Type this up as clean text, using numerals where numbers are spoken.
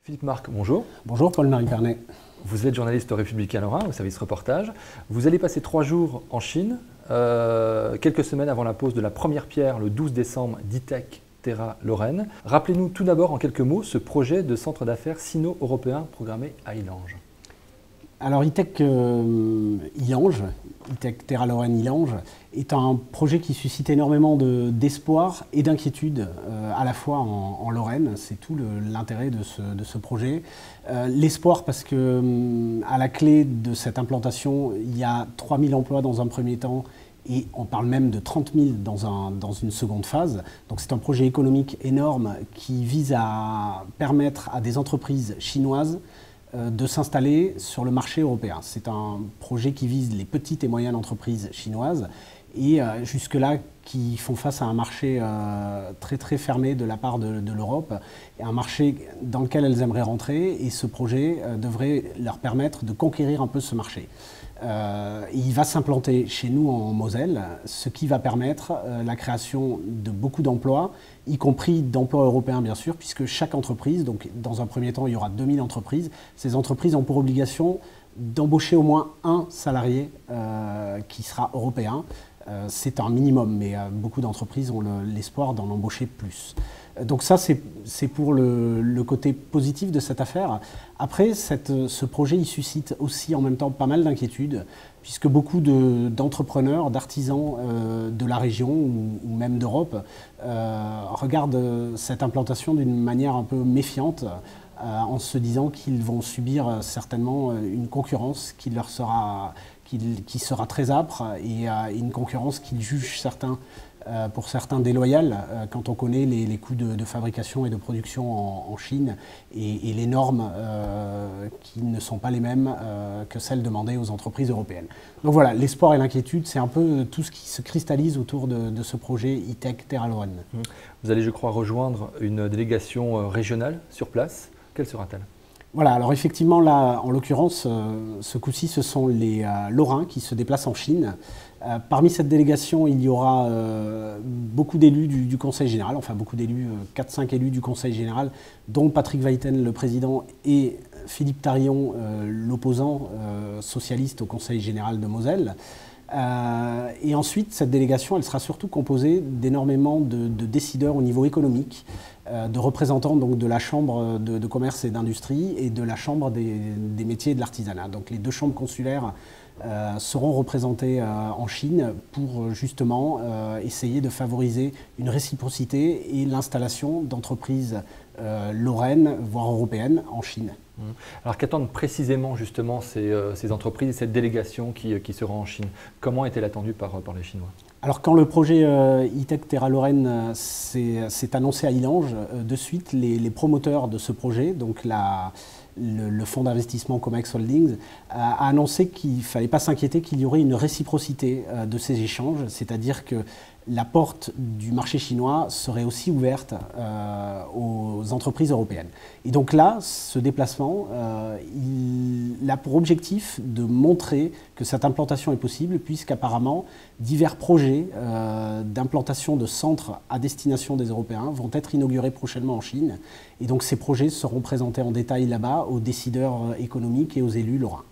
Philippe Marc, bonjour. Bonjour Paul-Marie Pernet. Vous êtes journaliste au Républicain Lorrain, au service reportage. Vous allez passer 3 jours en Chine, quelques semaines avant la pose de la première pierre le 12 décembre d'E-Tech Terra Lorraine. Rappelez-nous tout d'abord en quelques mots ce projet de centre d'affaires sino-européen programmé à Illange. Alors E-Tech Illange, E-Tech Terra Lorraine Illange, est un projet qui suscite énormément d'espoir et d'inquiétude à la fois en Lorraine. C'est tout l'intérêt de ce projet. L'espoir parce que à la clé de cette implantation, il y a 3000 emplois dans un premier temps et on parle même de 30 000 dans une seconde phase. Donc c'est un projet économique énorme qui vise à permettre à des entreprises chinoises de s'installer sur le marché européen. C'est un projet qui vise les petites et moyennes entreprises chinoises et jusque-là qui font face à un marché très très fermé de la part de l'Europe, et un marché dans lequel elles aimeraient rentrer, et ce projet devrait leur permettre de conquérir un peu ce marché. Il va s'implanter chez nous en Moselle, ce qui va permettre la création de beaucoup d'emplois, y compris d'emplois européens bien sûr, puisque chaque entreprise, donc dans un premier temps il y aura 2000 entreprises, ces entreprises ont pour obligation d'embaucher au moins un salarié qui sera européen. C'est un minimum, mais beaucoup d'entreprises ont l'espoir d'en embaucher plus. Donc ça, c'est pour le côté positif de cette affaire. Après, ce projet, il suscite aussi en même temps pas mal d'inquiétudes, puisque beaucoup d'entrepreneurs, d'artisans de la région ou même d'Europe regardent cette implantation d'une manière un peu méfiante, en se disant qu'ils vont subir certainement une concurrence qui sera très âpre, et une concurrence qu'ils jugent pour certains déloyale quand on connaît les coûts de fabrication et de production en Chine et les normes qui ne sont pas les mêmes que celles demandées aux entreprises européennes. Donc voilà, l'espoir et l'inquiétude, c'est un peu tout ce qui se cristallise autour de ce projet E-Tech Terra Lorraine. Vous allez, je crois, rejoindre une délégation régionale sur place. Quelle sera-t-elle ? Voilà, alors effectivement, là, en l'occurrence, ce coup-ci, ce sont les Lorrains qui se déplacent en Chine. Parmi cette délégation, il y aura beaucoup d'élus du Conseil général, enfin beaucoup d'élus, 4-5 élus du Conseil général, dont Patrick Weiten, le président, et Philippe Tarillon, l'opposant socialiste au Conseil général de Moselle. Et ensuite, cette délégation, elle sera surtout composée d'énormément de décideurs au niveau économique, de représentants donc, de la Chambre de commerce et d'industrie et de la Chambre des métiers et de l'artisanat. Donc les deux chambres consulaires seront représentées en Chine pour justement essayer de favoriser une réciprocité et l'installation d'entreprises lorraines, voire européennes, en Chine. Alors qu'attendent précisément justement ces entreprises et cette délégation qui sera en Chine? Comment est-elle attendue par les Chinois? Alors quand le projet E-Tech Terra Lorraine s'est annoncé à Illange, de suite les promoteurs de ce projet, donc le fonds d'investissement Comex Holdings, a annoncé qu'il ne fallait pas s'inquiéter, qu'il y aurait une réciprocité de ces échanges, c'est-à-dire que la porte du marché chinois serait aussi ouverte aux entreprises européennes. Et donc là, ce déplacement, il a pour objectif de montrer que cette implantation est possible, puisqu'apparemment, divers projets d'implantation de centres à destination des Européens vont être inaugurés prochainement en Chine. Et donc ces projets seront présentés en détail là-bas aux décideurs économiques et aux élus lorrains.